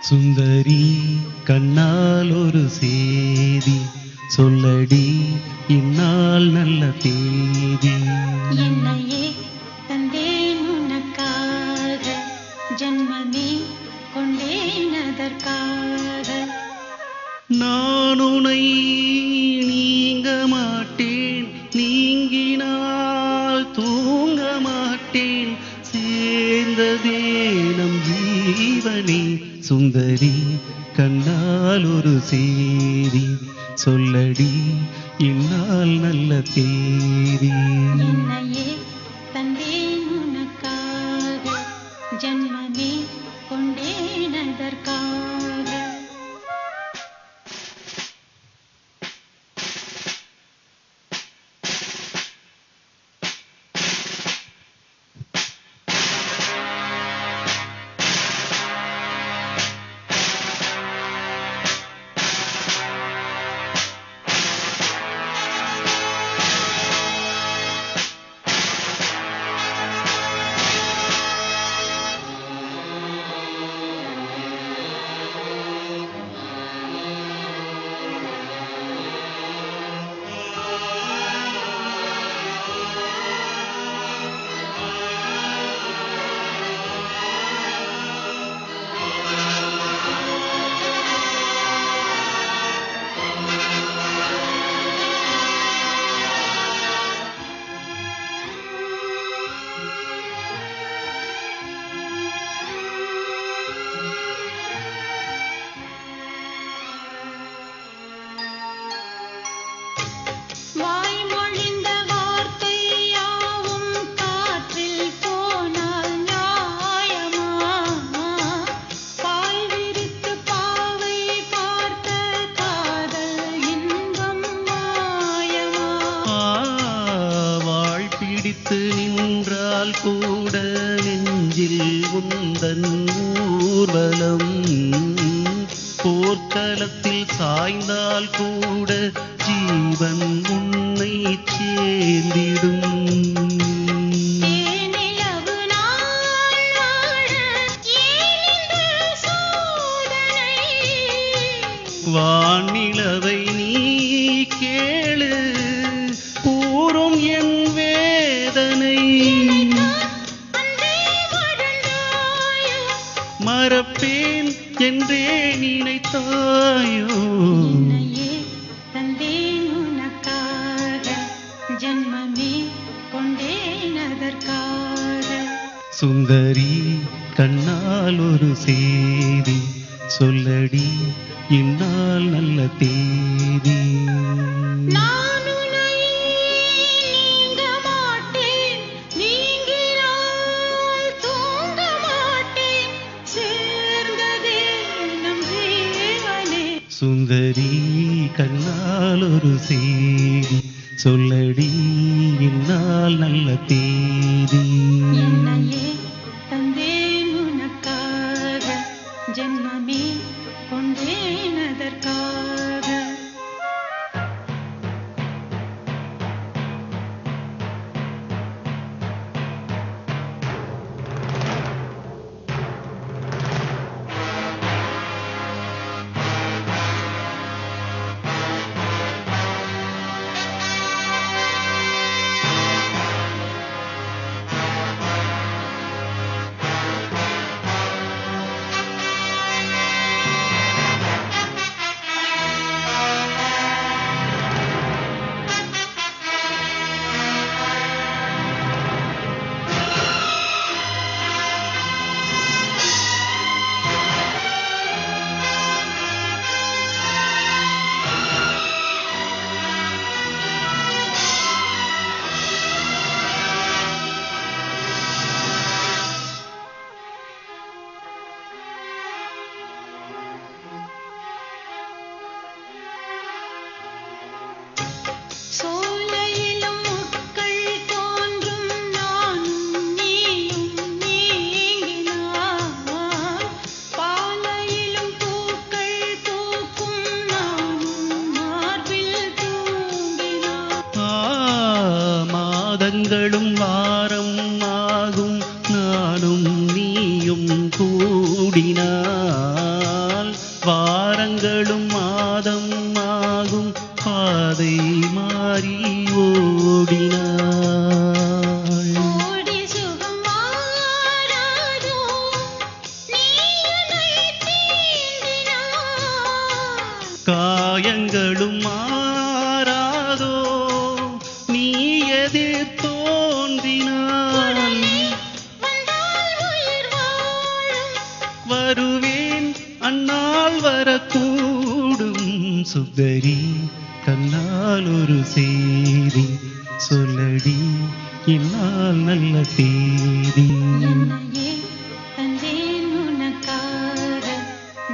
சுந்தரி கண்ணால் ஒரு சேதி சொல்லடி இந்நாள் நல்ல தேதி. என்னையே தந்தேன் உனக்காக, ஜன்மமே கொண்டேன் அதற்காக. நான் உனை நீங்க மாட்டேன், நீங்கினால் தூங்க மாட்டேன், சேர்ந்ததே நம் ஜீவனே. சுந்தரி கண்ணால் ஒரு சேதி சொல்லடி இந்நாள் நல்ல தேதி. என்னையே தந்தேன் உனக்காக, ஜன்மமே கொண்டேன் அதற்காக. வாய்மொழிந்த வார்த்தை யாவும் காற்றில் போனால் நியாயமா? பாய் விரித்து பாவை பார்த்த காதல் இன்பம் மாயமா? வாழ் பிடித்து நின்றால் கூட நெஞ்சில் உந்தன் ஊர்வலம், போர்க்களத்தில் சாய்ந்தால் கூட ஜீவன் உன்னை சேர்ந்திடும். தேனிலவு நாள் வாழ ஏன் இந்த சோதனை? வானிலவை நீ கேளு கூறும் என் வேதனை. அன்றே வாழ்ந்தாயோ, மறப்பேன் என்றே நினைத்தாயோ. என்னையே தந்தேன் உனக்காக, ஜன்மமே கொண்டேன் அதற்காக. சுந்தரி கண்ணால் ஒரு சேதி சொல்லடி இந்நாள் நல்ல தேதி. நான் உன்னை நீங்க மாட்டேன், நீங்கினால் தூங்க மாட்டேன், சேர்ந்ததே நம் ஜீவனே. சுந்தரி கண்ணால் ஒரு சேதி சொல்லடி இந்நாள் நல்ல தேதி. என்னையே தந்தேன் உனக்காக, ஜன்மமே கொண்டேன் அதற்காக. சோலையிலும் முட்கள் தோன்றும், நானும் நீயும் நீங்கினார். பாலையிலும் பூக்கள் பூக்கும், நானும் மார்பில் தூங்கினார். மாதங்களும் வாரம் ஆகும், நானும் நீயும் கூடினார். எதிர் தோன்றினான் வந்தால் உயிர் வாழும் வருவேன் அந்நாள் வரக்கூடும் சுந்தரி கண்ணால் ஒரு செய்தி சொல்லடி இந்நாள் நல்ல தேதி என்னையே தந்தேன் உனக்காக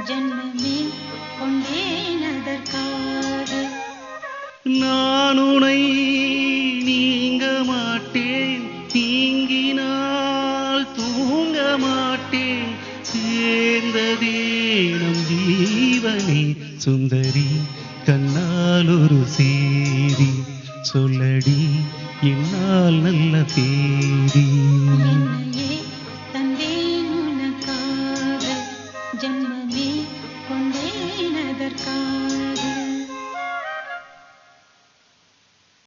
ஜன்மமே கொண்டேன் அதற்காக நான் உனை நீங்க மாட்டேன் நீங்கினால் தூங்க மாட்டேன் சேர்ந்ததே நம் ஜீவனே சுந்தரி கண்ணால் ஒரு சேரி சொல்லடி இந்நாள் நல்ல தேதி என்னையே தந்தேன் உனக்காக ஜன்ம